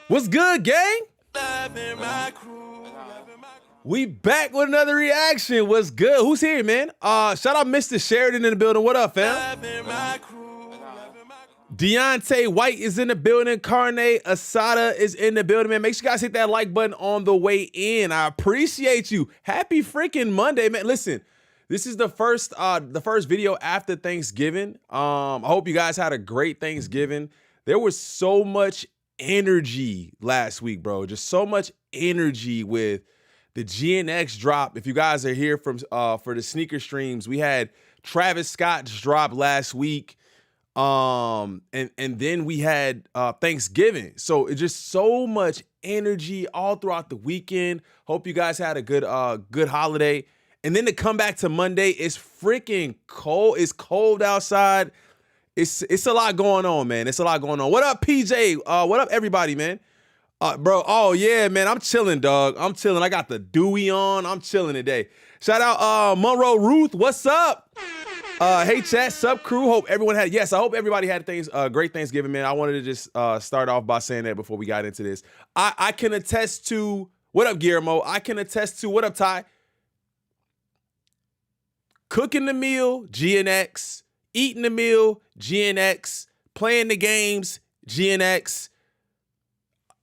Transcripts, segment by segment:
What's good, gang? We back with another reaction. What's good? Who's here, man? Shout out Mr. Sheridan in the building. What up, fam? Deontay White is in the building. Carne Asada is in the building, man. Make sure you guys hit that like button on the way in. I appreciate you. Happy freaking Monday, man. Listen, this is the first video after Thanksgiving. I hope you guys had a great Thanksgiving. There was so much energy last week, bro. Just so much energy with the GNX drop. If you guys are here from for the sneaker streams, we had Travis Scott's drop last week. And then we had Thanksgiving. So it's just so much energy all throughout the weekend. Hope you guys had a good holiday. And then to come back to Monday, it's freaking cold. It's cold outside. It's a lot going on, man. It's a lot going on. What up, PJ? What up, everybody, man? Bro, oh yeah, man. I'm chilling, dog. I'm chilling. I got the Dewey on. I'm chilling today. Shout out Monroe Ruth. What's up? Hey chat, sup crew. Hope everyone had, yes, I hope everybody had great Thanksgiving, man. I wanted to just start off by saying that before we got into this. I can attest to, what up, Guillermo? I can attest to, what up, Ty? Cooking the meal, GNX. Eating the meal, GNX. Playing the games, GNX.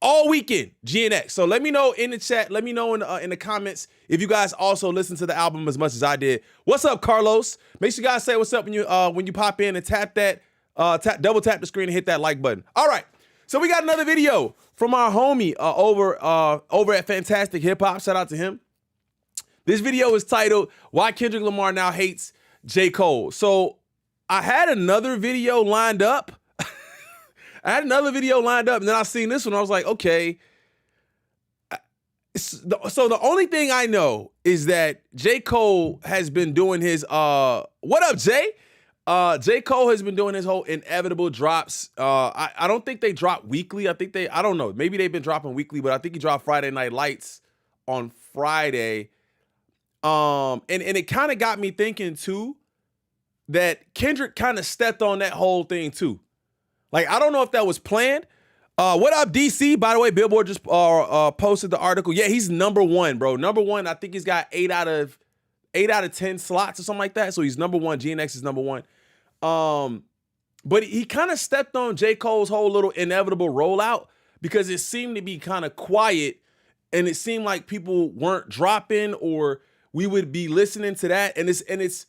All weekend, GNX. So let me know in the chat. Let me know in the comments if you guys also listen to the album as much as I did. What's up, Carlos? Make sure you guys say what's up when you pop in and tap that, double tap the screen and hit that like button. All right. So we got another video from our homie over at Fantastic Hip Hop. Shout out to him. This video is titled "Why Kendrick Lamar Now Hates J.Cole." So I had another video lined up. And then I seen this one. I was like, okay. So the only thing I know is that J. Cole has been doing his, what up, Jay? J. Cole has been doing his whole inevitable drops. I don't think they drop weekly. I don't know. Maybe they've been dropping weekly, but I think he dropped Friday Night Lights on Friday. And it kind of got me thinking too, that Kendrick kind of stepped on that whole thing too. Like, I don't know if that was planned. What up, DC? By the way, Billboard just posted the article. Yeah, he's #1, bro. #1. I think he's got 8 out of 10 slots or something like that. So he's #1. GNX is #1. But he kind of stepped on J. Cole's whole little inevitable rollout because it seemed to be kind of quiet, and it seemed like people weren't dropping, or we would be listening to that. And it's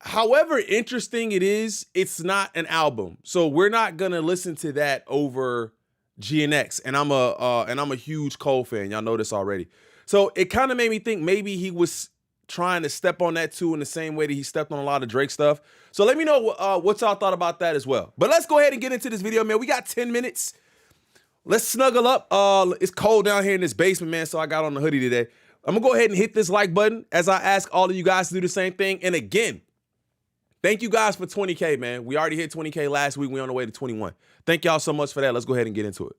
however interesting it is, it's not an album. So we're not gonna listen to that over GNX. And I'm a huge Cole fan. Y'all know this already. So it kind of made me think maybe he was trying to step on that too, in the same way that he stepped on a lot of Drake stuff. So let me know what y'all thought about that as well. But let's go ahead and get into this video, man. We got 10 minutes. Let's snuggle up. It's cold down here in this basement, man, so I got on the hoodie today. I'm gonna go ahead and hit this like button as I ask all of you guys to do the same thing. And again, thank you guys for 20K, man. We already hit 20K last week. We're on the way to 21. Thank y'all so much for that. Let's go ahead and get into it.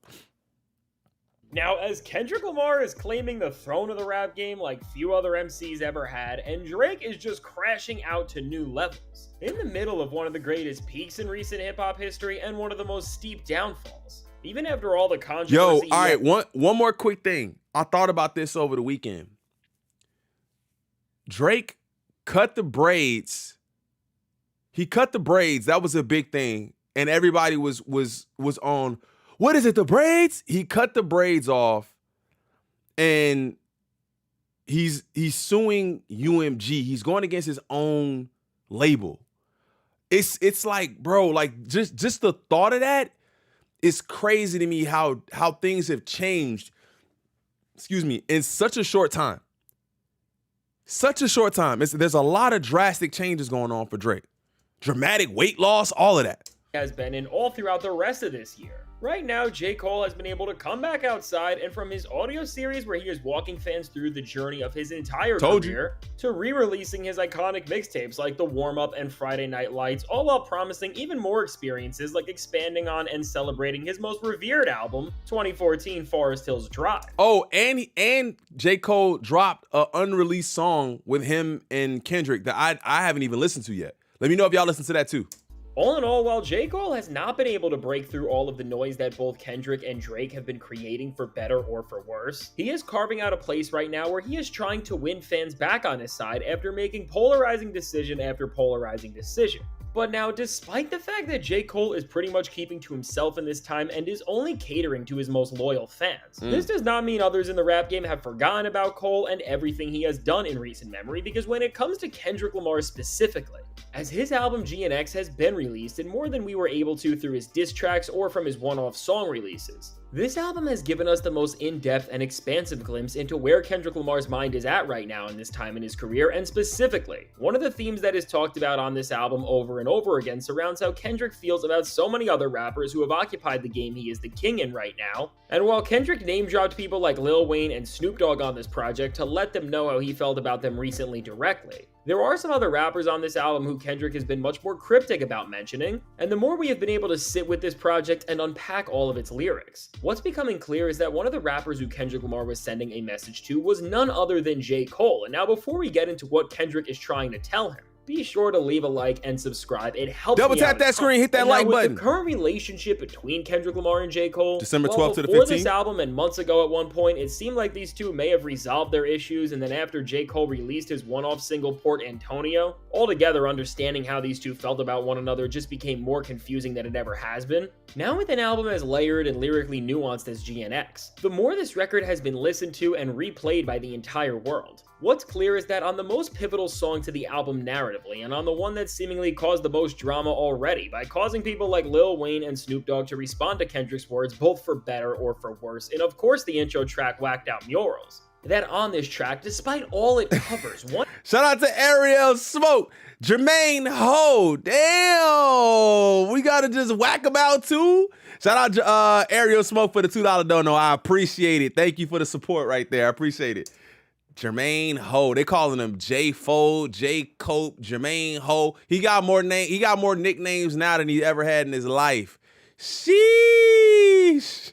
Now, as Kendrick Lamar is claiming the throne of the rap game like few other MCs ever had, and Drake is just crashing out to new levels, in the middle of one of the greatest peaks in recent hip-hop history and one of the most steep downfalls. Even after all the controversy... Yo, all right, one more quick thing. I thought about this over the weekend. Drake cut the braids... He cut the braids. That was a big thing. And everybody was on, what is it, the braids? He cut the braids off, and he's suing UMG. He's going against his own label. It's like, bro, like just the thought of that is crazy to me, how things have changed, excuse me, in such a short time. Such a short time. There's a lot of drastic changes going on for Drake. Dramatic weight loss, all of that. Has been in all throughout the rest of this year. Right now, J. Cole has been able to come back outside, and from his audio series where he is walking fans through the journey of his entire career, to re-releasing his iconic mixtapes like The Warm Up and Friday Night Lights, all while promising even more experiences like expanding on and celebrating his most revered album, 2014 Forest Hills Drive. Oh, and J. Cole dropped an unreleased song with him and Kendrick that I haven't even listened to yet. Let me know if y'all listen to that too. All in all, while J. Cole has not been able to break through all of the noise that both Kendrick and Drake have been creating for better or for worse, he is carving out a place right now where he is trying to win fans back on his side after making polarizing decision after polarizing decision. But now, despite the fact that J. Cole is pretty much keeping to himself in this time and is only catering to his most loyal fans, this does not mean others in the rap game have forgotten about Cole and everything he has done in recent memory, because when it comes to Kendrick Lamar specifically, as his album GNX has been released in more than we were able to through his diss tracks or from his one-off song releases, this album has given us the most in-depth and expansive glimpse into where Kendrick Lamar's mind is at right now in this time in his career, and specifically, one of the themes that is talked about on this album over and over again surrounds how Kendrick feels about so many other rappers who have occupied the game he is the king in right now. And while Kendrick name-dropped people like Lil Wayne and Snoop Dogg on this project to let them know how he felt about them recently directly, there are some other rappers on this album who Kendrick has been much more cryptic about mentioning, and the more we have been able to sit with this project and unpack all of its lyrics, what's becoming clear is that one of the rappers who Kendrick Lamar was sending a message to was none other than J. Cole. And now, before we get into what Kendrick is trying to tell him, be sure to leave a like and subscribe. It helps Double me tap out that screen, hit that like button. The current relationship between Kendrick Lamar and J. Cole, December 12th to the 15th. Before this album and months ago at one point, it seemed like these two may have resolved their issues, and then after J. Cole released his one-off single Port Antonio, altogether understanding how these two felt about one another just became more confusing than it ever has been. Now with an album as layered and lyrically nuanced as GNX, the more this record has been listened to and replayed by the entire world, what's clear is that on the most pivotal song to the album narratively, and on the one that seemingly caused the most drama already by causing people like Lil Wayne and Snoop Dogg to respond to Kendrick's words both for better or for worse, and of course the intro track Whacked Out Murals, that on this track, despite all it covers, one shout out to Ariel Smoke, Jermaine Ho, damn, we gotta just whack him out too. Shout out to Ariel Smoke for the $2 dono. I appreciate it. Thank you for the support right there. I appreciate it. Jermaine Ho, they calling him J. Fold, J. Cope, Jermaine Ho. He got more nicknames now than he ever had in his life. Sheesh.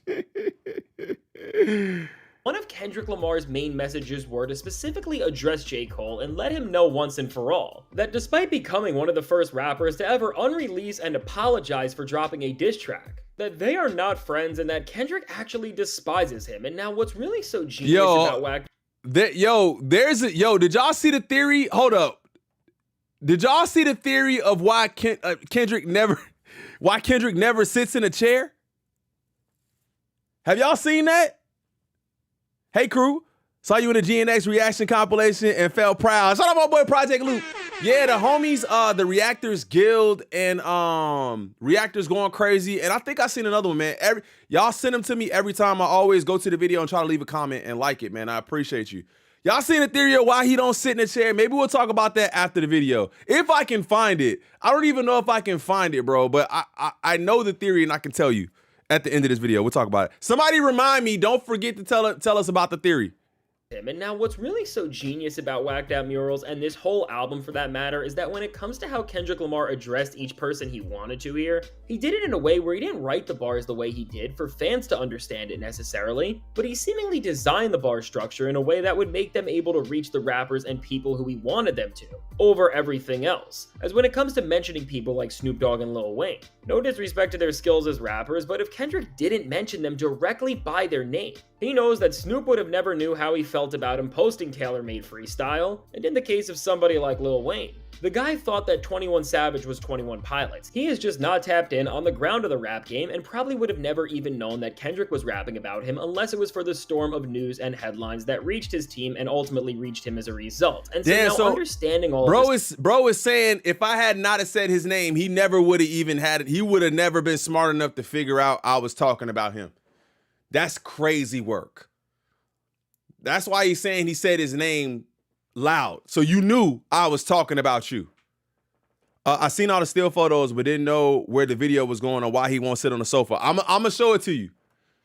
One of Kendrick Lamar's main messages were to specifically address J. Cole and let him know once and for all that despite becoming one of the first rappers to ever unrelease and apologize for dropping a diss track, that they are not friends and that Kendrick actually despises him. And now what's really so genius about Whack... did y'all see the theory? Hold up. Did y'all see the theory of why Kendrick never sits in a chair? Have y'all seen that? Hey crew, saw you in the GNX reaction compilation and felt proud. Shout out my boy Project Luke. Yeah, the homies, the Reactors Guild and Reactors Going Crazy. And I think I seen another one, man. Y'all send them to me every time. I always go to the video and try to leave a comment and like it, man. I appreciate you. Y'all seen the theory of why he don't sit in a chair? Maybe we'll talk about that after the video. If I can find it. I don't even know if I can find it, bro. But I know the theory and I can tell you at the end of this video. We'll talk about it. Somebody remind me. Don't forget to tell us about the theory. And now what's really so genius about Whacked Out Murals, and this whole album for that matter, is that when it comes to how Kendrick Lamar addressed each person he wanted to here, he did it in a way where he didn't write the bars the way he did for fans to understand it necessarily, but he seemingly designed the bar structure in a way that would make them able to reach the rappers and people who he wanted them to, over everything else. As when it comes to mentioning people like Snoop Dogg and Lil Wayne, no disrespect to their skills as rappers, but if Kendrick didn't mention them directly by their name, he knows that Snoop would have never knew how he felt about him posting tailor-made freestyle, and in the case of somebody like Lil Wayne, the guy thought that 21 Savage was 21 Pilots. He is just not tapped in on the ground of the rap game and probably would have never even known that Kendrick was rapping about him unless it was for the storm of news and headlines that reached his team and ultimately reached him as a result. And so understanding all of this... Bro is saying if I had not have said his name, he never would have even had it. He would have never been smart enough to figure out I was talking about him. That's crazy work. That's why he's saying he said his name loud. So you knew I was talking about you. I seen all the still photos, but didn't know where the video was going or why he won't sit on the sofa. I'm going to show it to you.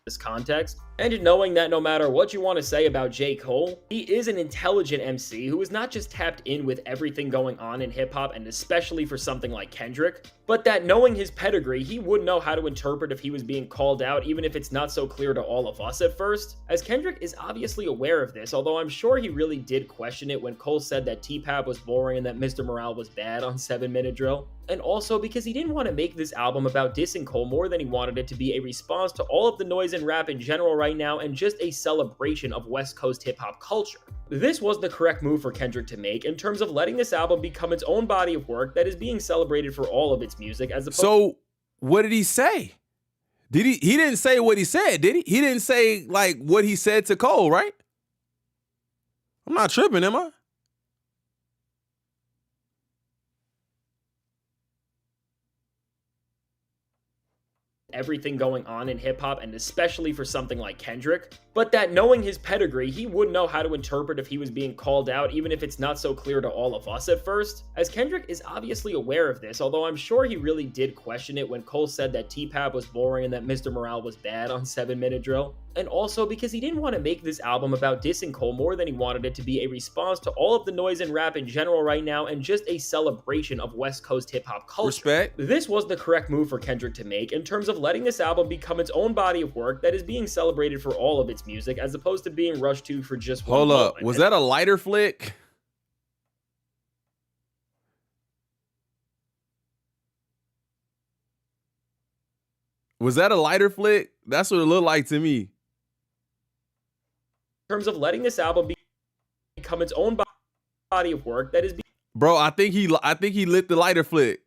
This context, And knowing that no matter what you want to say about J. Cole, he is an intelligent MC who is not just tapped in with everything going on in hip hop and especially for something like Kendrick, but that knowing his pedigree, he would know how to interpret if he was being called out, even if it's not so clear to all of us at first, as Kendrick is obviously aware of this, although I'm sure he really did question it when Cole said that T-Pap was boring and that Mr. Morale was bad on 7 Minute Drill. And also because he didn't want to make this album about dissing Cole more than he wanted it to be a response to all of the noise and rap in general right now and just a celebration of West Coast hip-hop culture. This was the correct move for Kendrick to make in terms of letting this album become its own body of work that is being celebrated for all of its music as opposed. So what did he say? He didn't say what he said, did he? He didn't say like what he said to Cole, right? I'm not tripping, am I? Everything going on in hip-hop and especially for something like Kendrick, but that knowing his pedigree, he would know how to interpret if he was being called out, even if it's not so clear to all of us at first, as Kendrick is obviously aware of this, although I'm sure he really did question it when Cole said that T-Pap was boring and that Mr. Morale was bad on 7 Minute Drill. And also because he didn't want to make this album about dissing Cole more than he wanted it to be a response to all of the noise and rap in general right now and just a celebration of West Coast hip-hop culture. Respect. This was the correct move for Kendrick to make in terms of letting this album become its own body of work that is being celebrated for all of its music as opposed to being rushed to for just one Hold up. moment. Was that a lighter flick? Was that a lighter flick? That's what it looked like to me. In terms of letting this album become its own body of work that is Bro, I think he lit the lighter flick.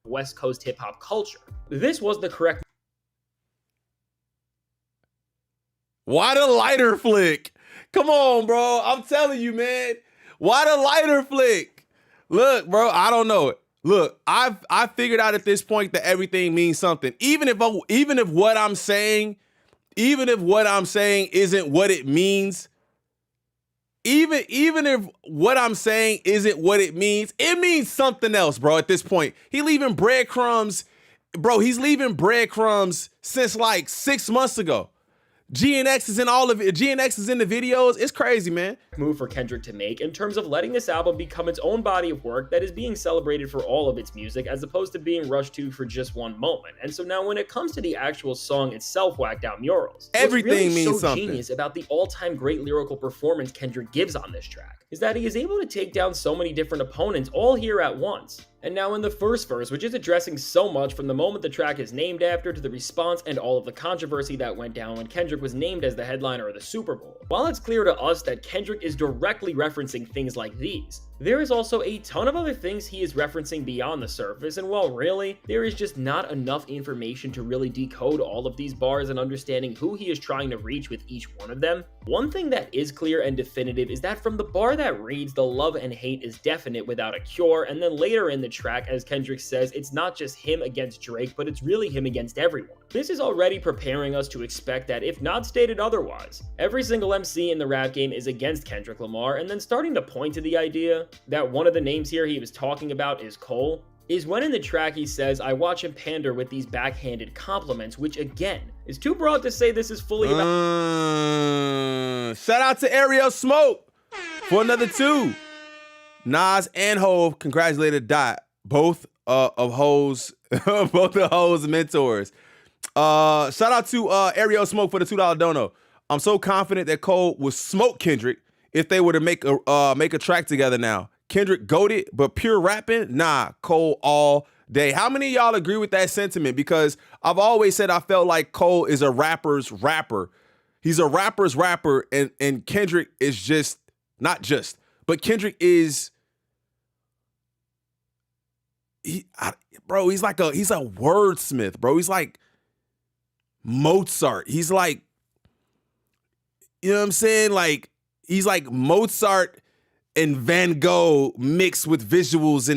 West Coast hip hop culture. This was the correct. Why the lighter flick? Come on, bro. I'm telling you, man. Why the lighter flick? Look, bro, I don't know it. Look, I figured out at this point that everything means something. Even if what I'm saying isn't what it means, even if what I'm saying isn't what it means something else, bro, at this point. He's leaving breadcrumbs since like 6 months ago. GNX is in all of it. GNX is in the videos. It's crazy, man. Move for Kendrick to make in terms of letting this album become its own body of work that is being celebrated for all of its music as opposed to being rushed to for just one moment. And so now when it comes to the actual song itself, Whacked Out Murals, everything what's really means so something. Genius about the all-time great lyrical performance Kendrick gives on this track is that he is able to take down so many different opponents all here at once. And now in the first verse, which is addressing so much from the moment the track is named after to the response and all of the controversy that went down when Kendrick was named as the headliner of the Super Bowl. While it's clear to us that Kendrick is directly referencing things like these, there is also a ton of other things he is referencing beyond the surface, and while really, there is just not enough information to really decode all of these bars and understanding who he is trying to reach with each one of them, one thing that is clear and definitive is that from the bar that reads, the love and hate is definite without a cure, and then later in the track, as Kendrick says, it's not just him against Drake, but it's really him against everyone. This is already preparing us to expect that, if not stated otherwise, every single MC in the rap game is against Kendrick Lamar, and then starting to point to the idea that one of the names here he was talking about is Cole, is when in the track he says, I watch him pander with these backhanded compliments, which again, is too broad to say this is fully about. Shout out to Ariel Smoke for another 2. Nas and Hov congratulated Dot, both of Hov's mentors. Shout out to Ariel Smoke for the $2 dono. I'm so confident that Cole would smoke Kendrick if they were to make a track together now. Kendrick goated, but pure rapping, nah, Cole all day. How many of y'all agree with that sentiment? Because I've always said I felt like Cole is a rapper's rapper. He's a rapper's rapper, and Kendrick is but Kendrick is, he's a wordsmith, bro. He's like Mozart. He's like, you know what I'm saying? Like, he's like Mozart and Van Gogh mixed with visuals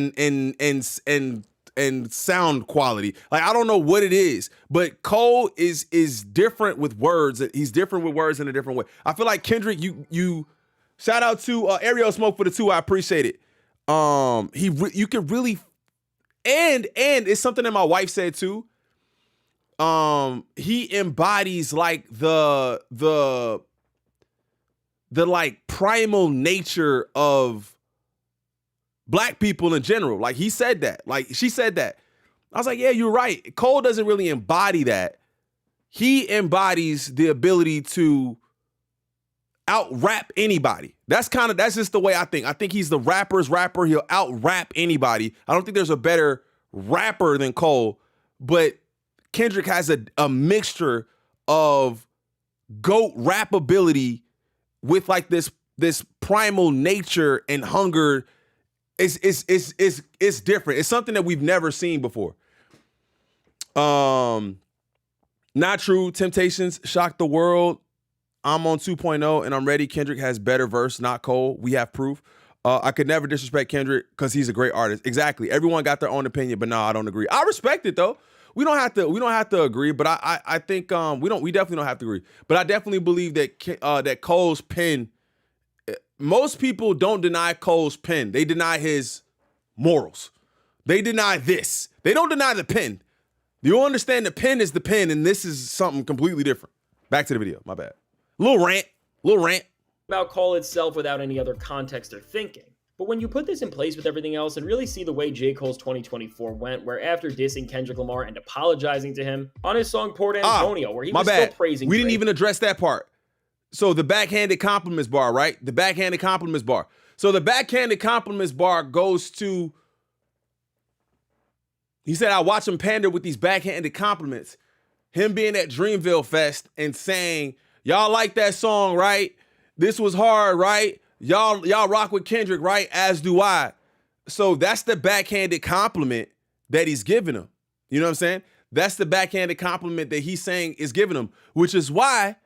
and sound quality. Like, I don't know what it is, but Cole is different with words. He's different with words in a different way. I feel like Kendrick, you shout out to Ariel Smoke for the 2. I appreciate it. You could really, and it's something that my wife said too. he embodies like the like primal nature of black people in general. Like he said that. Like she said that. I was like, yeah, you're right. Cole doesn't really embody that. He embodies the ability to out-rap anybody. That's just the way I think. I think he's the rapper's rapper. He'll out-rap anybody. I don't think there's a better rapper than Cole, but Kendrick has a mixture of GOAT rap ability with like this primal nature and hunger. It's different. It's something that we've never seen before. Not true. Temptations shocked the world. I'm on 2.0 and I'm ready. Kendrick has better verse, not Cole. We have proof. I could never disrespect Kendrick because he's a great artist. Exactly. Everyone got their own opinion, but no, I don't agree. I respect it though. We don't have to agree, but I think we definitely don't have to agree. But I definitely believe that that Cole's pen. Most people don't deny Cole's pen. They deny his morals. They deny this. They don't deny the pen. You understand the pen is the pen, and this is something completely different. Back to the video. My bad. Little rant. About Cole itself without any other context or thinking. But when you put this in place with everything else and really see the way J. Cole's 2024 went, where after dissing Kendrick Lamar and apologizing to him on his song Port Antonio, where he was still praising We Drake. didn't even address that part. So the backhanded compliments bar, right? The backhanded compliments bar. So the backhanded compliments bar goes to, he said, I watch him pander with these backhanded compliments. Him being at Dreamville Fest and saying, y'all like that song, right? This was hard, right? Y'all rock with Kendrick, right? As do I. So that's the backhanded compliment that he's giving him. You know what I'm saying? That's the backhanded compliment that he's saying is giving him, which is why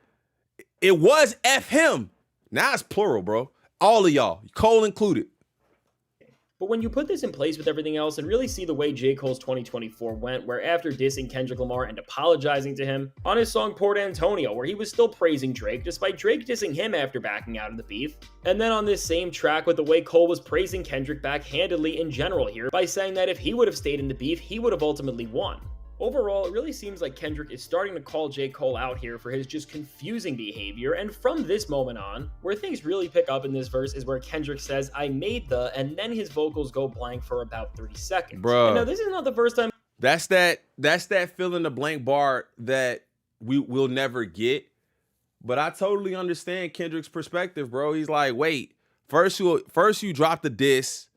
it was F him. Now it's plural, bro. All of y'all, Cole included. But when you put this in place with everything else and really see the way J. Cole's 2024 went, where after dissing Kendrick Lamar and apologizing to him on his song Port Antonio, where he was still praising Drake, despite Drake dissing him after backing out of the beef, and then on this same track with the way Cole was praising Kendrick backhandedly in general here by saying that if he would have stayed in the beef, he would have ultimately won. Overall, it really seems like Kendrick is starting to call J. Cole out here for his just confusing behavior, and from this moment on, where things really pick up in this verse is where Kendrick says, I made the, and then his vocals go blank for about 30 seconds. Bro. And now, this is not the first time. That's that fill in the blank bar that we'll never get. But I totally understand Kendrick's perspective, bro. He's like, wait, first you dropped the diss,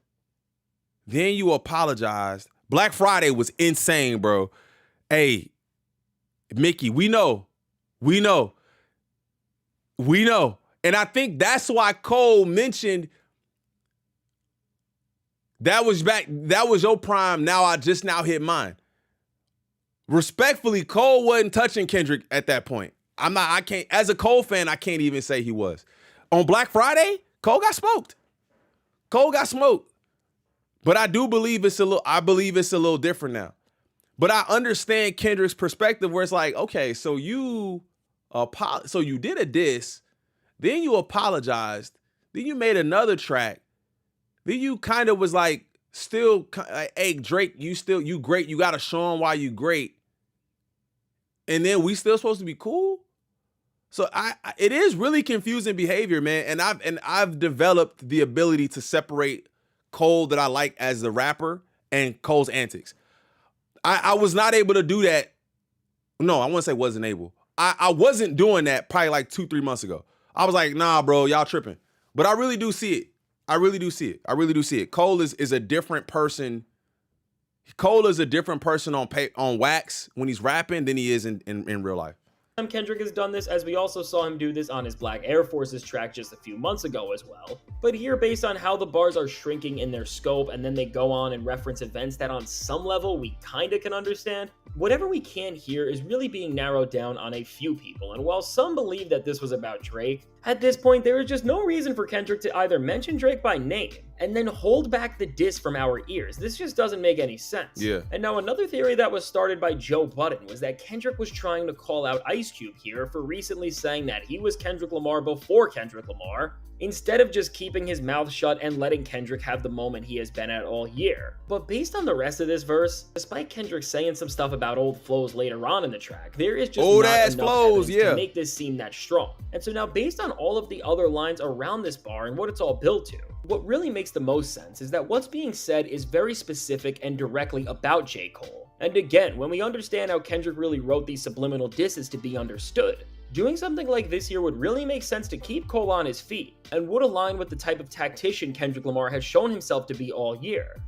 then you apologized. Black Friday was insane, bro. Hey, Mickey, we know. And I think that's why Cole mentioned that was your prime. Now I just now hit mine. Respectfully, Cole wasn't touching Kendrick at that point. As a Cole fan, I can't even say he was. On Black Friday, Cole got smoked. But I do believe it's a little different now. But I understand Kendrick's perspective where it's like, okay, so you did a diss, then you apologized, then you made another track, then you kind of was like, still, hey, Drake, you great, you got to show him why you great. And then we still supposed to be cool? So it is really confusing behavior, man. And I've developed the ability to separate Cole that I like as the rapper and Cole's antics. I was not able to do that. No, I wouldn't say wasn't able. I wasn't doing that probably like 2-3 months ago. I was like, nah, bro, y'all tripping. But I really do see it. Cole is a different person. Cole is a different person on wax when he's rapping than he is in real life. Kendrick has done this, as we also saw him do this on his Black Air Forces track just a few months ago as well. But here, based on how the bars are shrinking in their scope and then they go on and reference events that on some level we kinda can understand, whatever we can hear is really being narrowed down on a few people. And while some believe that this was about Drake, at this point there is just no reason for Kendrick to either mention Drake by name, and then hold back the diss from our ears. This just doesn't make any sense. Yeah. And now another theory that was started by Joe Budden was that Kendrick was trying to call out Ice Cube here for recently saying that he was Kendrick Lamar before Kendrick Lamar, instead of just keeping his mouth shut and letting Kendrick have the moment he has been at all year. But based on the rest of this verse, despite Kendrick saying some stuff about old flows later on in the track, there is just old not ass enough flows, evidence to make this seem that strong. And so now, based on all of the other lines around this bar and what it's all built to, what really makes the most sense is that what's being said is very specific and directly about J. Cole. And again, when we understand how Kendrick really wrote these subliminal disses to be understood, doing something like this here would really make sense to keep Cole on his feet, and would align with the type of tactician Kendrick Lamar has shown himself to be all year.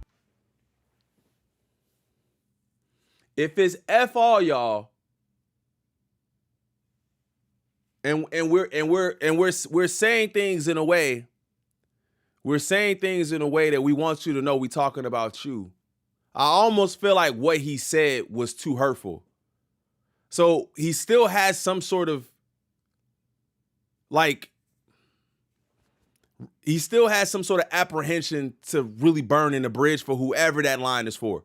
If it's F all y'all, and we're saying things in a way, that we want you to know we talking about you. I almost feel like what he said was too hurtful. So he still has some sort of apprehension to really burn in the bridge for whoever that line is for.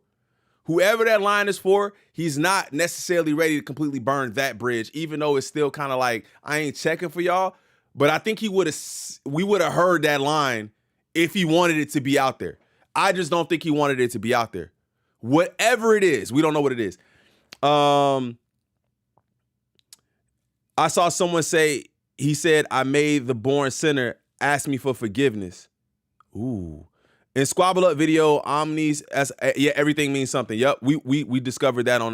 Whoever that line is for, he's not necessarily ready to completely burn that bridge, even though it's still kind of like, I ain't checking for y'all. But I think we would have heard that line if he wanted it to be out there. I just don't think he wanted it to be out there. Whatever it is, we don't know what it is. I saw someone say, he said, I made the born sinner ask me for forgiveness. Ooh. In Squabble Up video, Omnis, everything means something. Yep, we discovered that on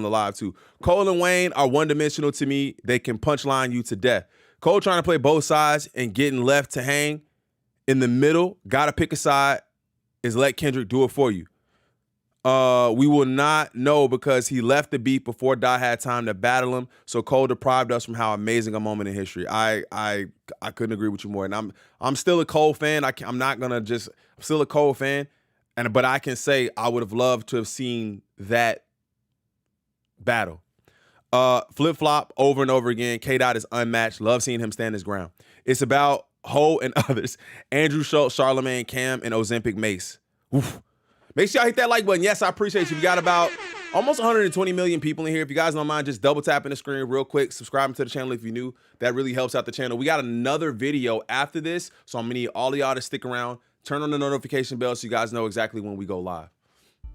the live too. Cole and Wayne are one-dimensional to me. They can punchline you to death. Cole trying to play both sides and getting left to hang in the middle, gotta pick a side, is let Kendrick do it for you. We will not know because he left the beat before Die had time to battle him. So Cole deprived us from how amazing a moment in history. I couldn't agree with you more. And I'm still a Cole fan. I'm still a Cole fan. But I can say I would have loved to have seen that battle. Flip-flop over and over again. K-Dot is unmatched. Love seeing him stand his ground. It's about Ho and others. Andrew Schultz, Charlemagne, Cam, and Ozempic Mace. Oof. Make sure y'all hit that like button. Yes, I appreciate you. We got about almost 120 million people in here. If you guys don't mind, just double tapping the screen real quick. Subscribing to the channel if you're new. That really helps out the channel. We got another video after this, so I'm going to need all of y'all to stick around. Turn on the notification bell so you guys know exactly when we go live.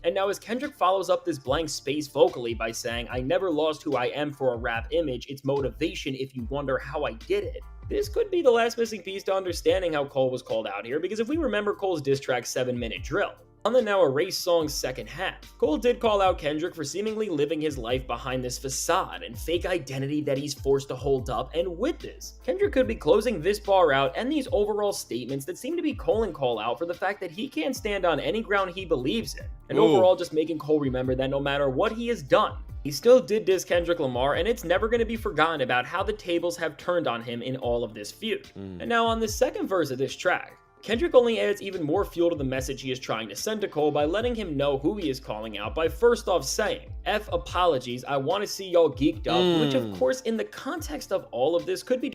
And now as Kendrick follows up this blank space vocally by saying, I never lost who I am for a rap image, it's motivation if you wonder how I did it. This could be the last missing piece to understanding how Cole was called out here, because if we remember Cole's diss track 7-Minute Drill, on the now erased song's second half, Cole did call out Kendrick for seemingly living his life behind this facade and fake identity that he's forced to hold up, and with this, Kendrick could be closing this bar out and these overall statements that seem to be calling Cole out for the fact that he can't stand on any ground he believes in, and overall just making Cole remember that no matter what he has done, he still did diss Kendrick Lamar, and it's never going to be forgotten about how the tables have turned on him in all of this feud. And now on the second verse of this track, Kendrick only adds even more fuel to the message he is trying to send to Cole by letting him know who he is calling out by first off saying, F apologies, I want to see y'all geeked up, which of course in the context of all of this could be.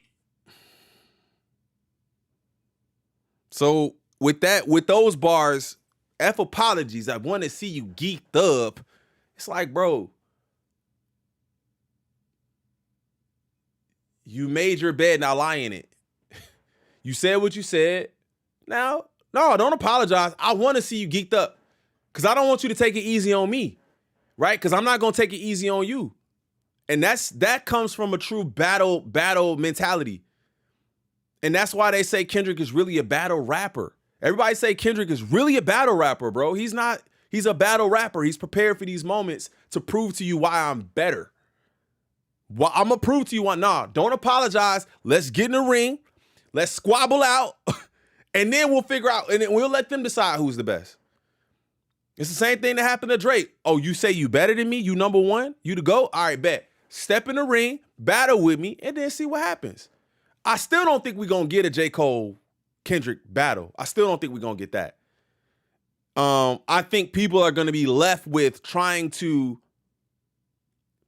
So with those bars, F apologies, I want to see you geeked up. It's like, bro, you made your bed, now lie in it. You said what you said. Now, no, don't apologize. I want to see you geeked up because I don't want you to take it easy on me, right? Because I'm not going to take it easy on you. And that comes from a true battle mentality. And that's why they say Kendrick is really a battle rapper. Everybody say Kendrick is really a battle rapper, bro. He's not. He's a battle rapper. He's prepared for these moments to prove to you why I'm better. Well, I'm going to prove to you why. Nah, don't apologize. Let's get in the ring. Let's squabble out. And then we'll figure out, and then we'll let them decide who's the best. It's the same thing that happened to Drake. Oh, you say you better than me? You number one? You the GOAT? All right, bet. Step in the ring, battle with me, and then see what happens. I still don't think we're going to get a J. Cole-Kendrick battle. I still don't think we're going to get that. I think people are going to be left with trying to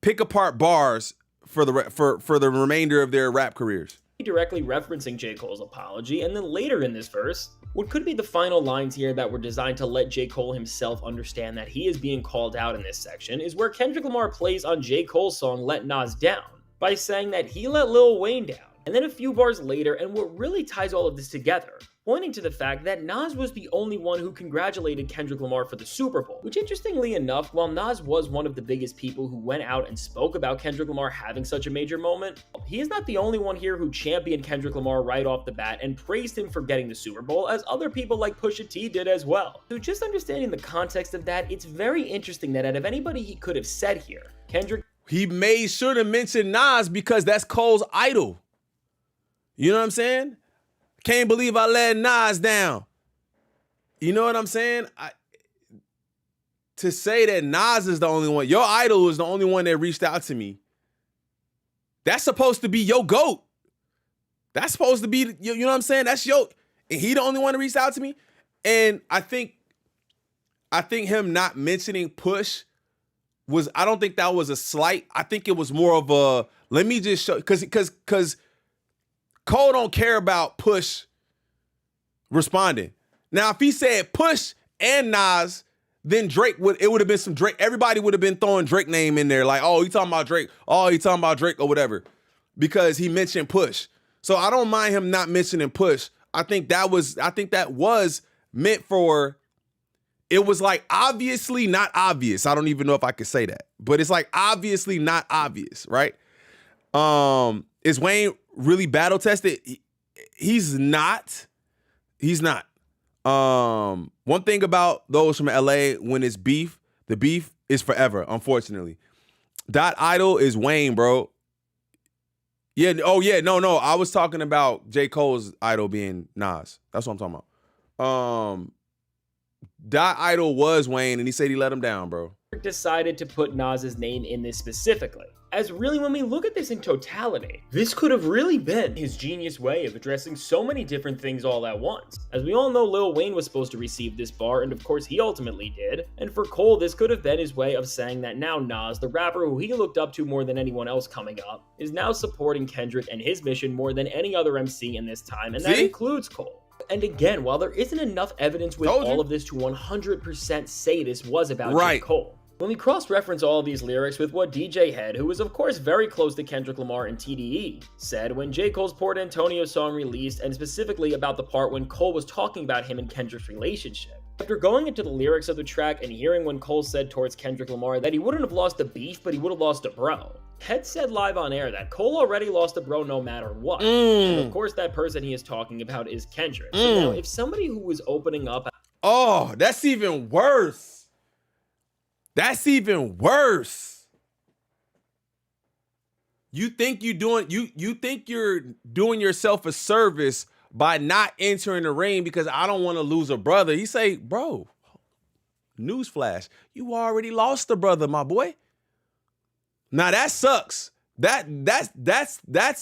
pick apart bars for the remainder of their rap careers. directly referencing J. Cole's apology, and then later in this verse, what could be the final lines here that were designed to let J. Cole himself understand that he is being called out in this section is where Kendrick Lamar plays on J. Cole's song Let Nas Down by saying that he let Lil Wayne down. And then a few bars later, and what really ties all of this together, pointing to the fact that Nas was the only one who congratulated Kendrick Lamar for the Super Bowl, which interestingly enough, while Nas was one of the biggest people who went out and spoke about Kendrick Lamar having such a major moment, he is not the only one here who championed Kendrick Lamar right off the bat and praised him for getting the Super Bowl, as other people like Pusha T did as well. So just understanding the context of that, it's very interesting that out of anybody he could have said here, Kendrick... He made sure to mention Nas because that's Cole's idol. You know what I'm saying? Can't believe I let Nas down. You know what I'm saying? To say that Nas is the only one, your idol is the only one that reached out to me. That's supposed to be your GOAT. That's supposed to be, you know what I'm saying? That's your, and he the only one that reached out to me. And I think him not mentioning Push was, I don't think that was a slight. I think it was more of a, let me just show, because Cole don't care about Push responding. Now, if he said Push and Nas, then it would have been some Drake. Everybody would have been throwing Drake name in there, like, oh, he talking about Drake. Oh, he talking about Drake or whatever, because he mentioned Push. So I don't mind him not mentioning Push. I think that was meant for, it was like obviously not obvious. I don't even know if I could say that, but it's like obviously not obvious, right? Is Wayne really battle tested? He's not. He's not. One thing about those from LA, when it's beef, the beef is forever, unfortunately. Dot Idol is Wayne, bro. Yeah, oh yeah, no. I was talking about J. Cole's idol being Nas. That's what I'm talking about. Dot Idol was Wayne, and he said he let him down, bro. Decided to put Nas's name in this specifically, as really when we look at this in totality, this could have really been his genius way of addressing so many different things all at once. As we all know, Lil Wayne was supposed to receive this bar, and of course he ultimately did, and for Cole this could have been his way of saying that now Nas, the rapper who he looked up to more than anyone else coming up, is now supporting Kendrick and his mission more than any other MC in this time, and that includes Cole. And again, while there isn't enough evidence with all of this to 100% say this was about J. Cole, when we cross-reference all of these lyrics with what DJ Head, who was of course very close to Kendrick Lamar and TDE, said when J. Cole's Port Antonio song released, and specifically about the part when Cole was talking about him and Kendrick's relationship. After going into the lyrics of the track and hearing when Cole said towards Kendrick Lamar that he wouldn't have lost a beef, but he would have lost a bro, Head said live on air that Cole already lost a bro no matter what. And of course that person he is talking about is Kendrick. So now if somebody who was opening up... Oh, that's even worse. That's even worse. You think you're doing yourself a service by not entering the ring because I don't want to lose a brother. He say, bro, newsflash, you already lost a brother, my boy. Now that sucks. That's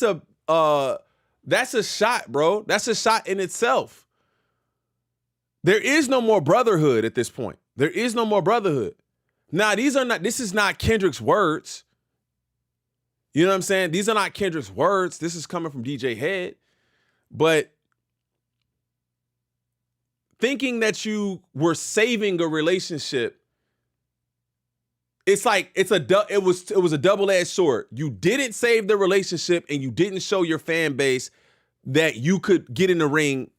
a shot, bro. That's a shot in itself. There is no more brotherhood at this point. There is no more brotherhood. Now, this is not Kendrick's words. You know what I'm saying? These are not Kendrick's words. This is coming from DJ Head. But thinking that you were saving a relationship, it's like it was a double-edged sword. You didn't save the relationship and you didn't show your fan base that you could get in the ring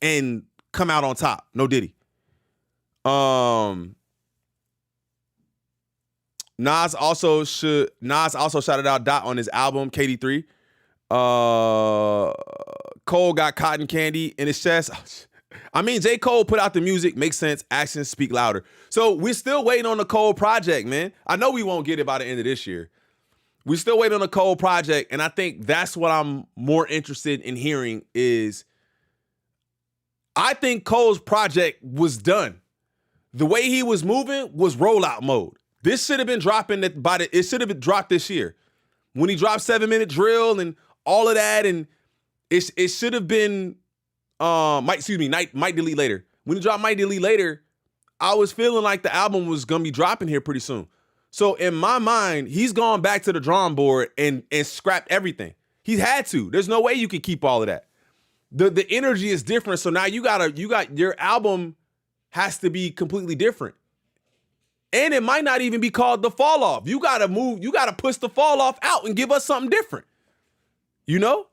and come out on top. No Diddy. Nas also shouted out Dot on his album KD3. Cole got cotton candy in his chest. I mean, J. Cole put out the music, makes sense, actions speak louder. So we're still waiting on the Cole project, man. I know we won't get it by the end of this year. We still waiting on the Cole project, and I think that's what I'm more interested in hearing is I think Cole's project was done. The way he was moving was rollout mode. This should have been dropping it should have been dropped this year. When he dropped 7-Minute Drill and all of that, and it should have been Might Delete Later. When he dropped Might Delete Later, I was feeling like the album was gonna be dropping here pretty soon. So in my mind, he's gone back to the drawing board and scrapped everything. He had to. There's no way you could keep all of that. The energy is different. So now you got your album has to be completely different. And it might not even be called The Fall Off. You got to push The Fall Off out and give us something different. You know?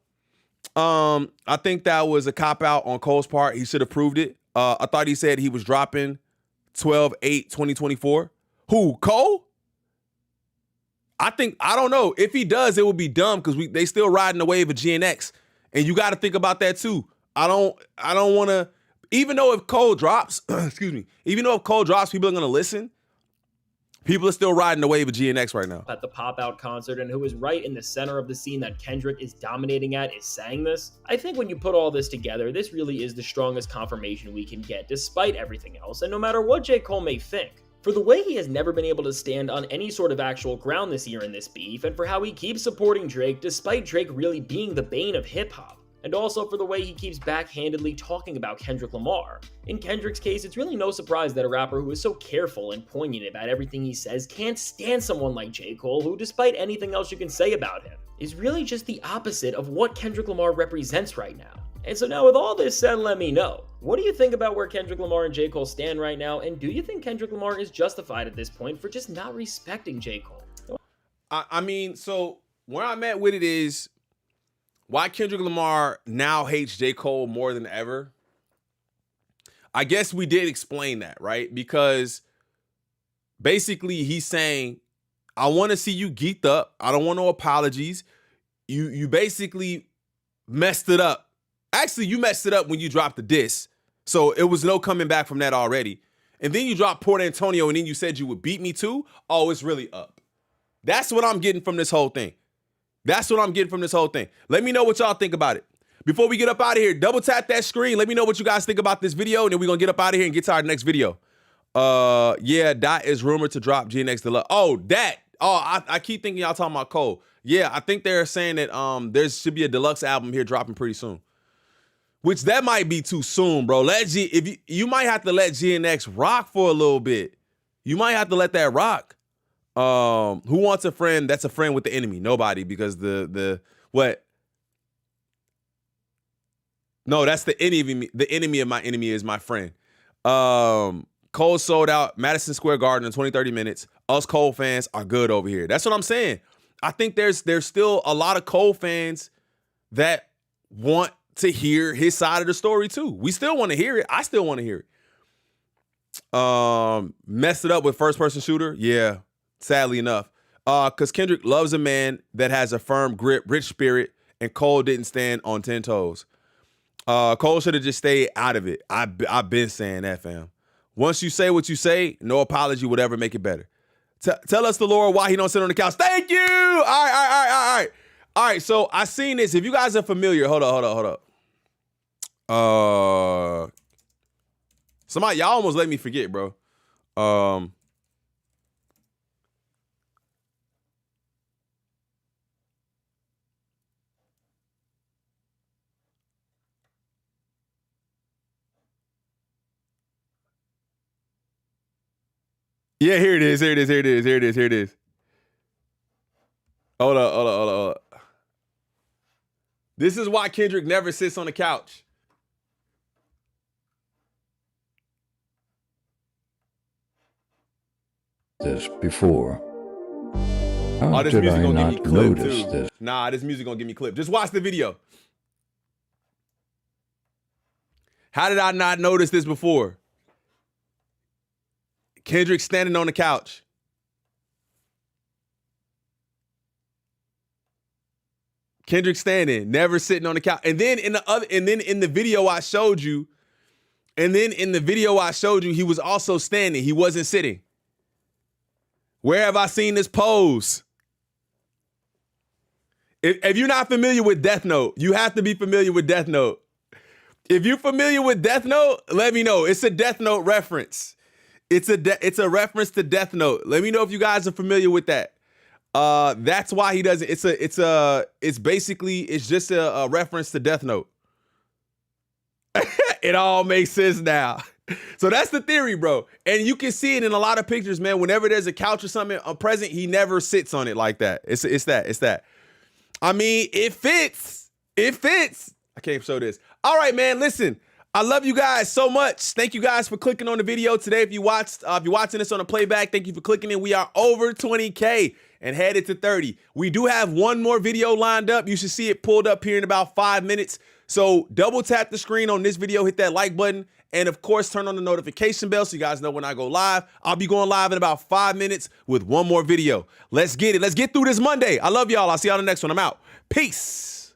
I think that was a cop-out on Cole's part. He should have proved it. I thought he said he was dropping 12/8/2024. Who, Cole? I don't know. If he does, it would be dumb because they still riding the wave of GNX. And you got to think about that too. I don't want to, even though if Cole drops, even though if Cole drops, people are going to listen. People are still riding the wave of GNX right now. At the pop-out concert, and who is right in the center of the scene that Kendrick is dominating at, is saying this. I think when you put all this together, this really is the strongest confirmation we can get, despite everything else, and no matter what J. Cole may think. For the way he has never been able to stand on any sort of actual ground this year in this beef, and for how he keeps supporting Drake despite Drake really being the bane of hip-hop. And also for the way he keeps backhandedly talking about Kendrick Lamar. In Kendrick's case, it's really no surprise that a rapper who is so careful and poignant about everything he says can't stand someone like J. Cole, who, despite anything else you can say about him, is really just the opposite of what Kendrick Lamar represents right now. And so now with all this said, let me know, what do you think about where Kendrick Lamar and J. Cole stand right now, and do you think Kendrick Lamar is justified at this point for just not respecting J. Cole? I mean, so where I'm at with it is, why Kendrick Lamar now hates J. Cole more than ever? I guess we did explain that, right? Because basically he's saying, I want to see you geeked up. I don't want no apologies. You basically messed it up. Actually, you messed it up when you dropped the diss. So it was no coming back from that already. And then you dropped Port Antonio and then you said you would beat me too. Oh, it's really up. That's what I'm getting from this whole thing. Let me know what y'all think about it. Before we get up out of here, double tap that screen. Let me know what you guys think about this video, and then we're going to get up out of here and get to our next video. Yeah, Dot is rumored to drop GNX Deluxe. I keep thinking y'all talking about Cole. Yeah, I think they're saying that there should be a deluxe album here dropping pretty soon. Which that might be too soon, bro. You might have to let GNX rock for a little bit. You might have to let that rock. Who wants a friend that's a friend with the enemy? Nobody, because the what? No, that's the enemy. The enemy of my enemy is my friend. Cole sold out Madison Square Garden in 20-30 minutes. Us Cole fans are good over here. That's what I'm saying. I think there's still a lot of Cole fans that want to hear his side of the story too. We still want to hear it. I still want to hear it. Messed it up with first person shooter. Yeah. Sadly enough, because Kendrick loves a man that has a firm grip, rich spirit, and Cole didn't stand on 10 toes. Cole should have just stayed out of it. I've been saying that, fam. Once you say what you say, no apology would ever make it better. Tell us, the Lord, why he don't sit on the couch. Thank you. All right. So I seen this. If you guys are familiar, hold up. Y'all almost let me forget, bro. Yeah, here it is. Hold up. This is why Kendrick never sits on the couch. This before. How this did music I gonna not give me clip notice too. this? Nah, this music gonna give me clip. Just watch the video. How did I not notice this before? Kendrick standing on the couch. Kendrick standing, never sitting on the couch. And then in the video I showed you, he was also standing. He wasn't sitting. Where have I seen this pose? If you're not familiar with Death Note, you have to be familiar with Death Note. If you're familiar with Death Note, let me know. It's a Death Note reference. It's a reference to Death Note. Let me know if you guys are familiar with that. That's why he doesn't. It's just a reference to Death Note. It all makes sense now. So that's the theory, bro. And you can see it in a lot of pictures, man. Whenever there's a couch or something present, he never sits on it like that. It's that. I mean, it fits. It fits. I can't show this. All right, man. Listen, I love you guys so much. Thank you guys for clicking on the video today. If you're watching this on a playback, thank you for clicking in. We are over 20K and headed to 30. We do have one more video lined up. You should see it pulled up here in about 5 minutes. So double tap the screen on this video, hit that like button, and of course, turn on the notification bell so you guys know when I go live. I'll be going live in about 5 minutes with one more video. Let's get it. Let's get through this Monday. I love y'all. I'll see y'all on the next one. I'm out. Peace.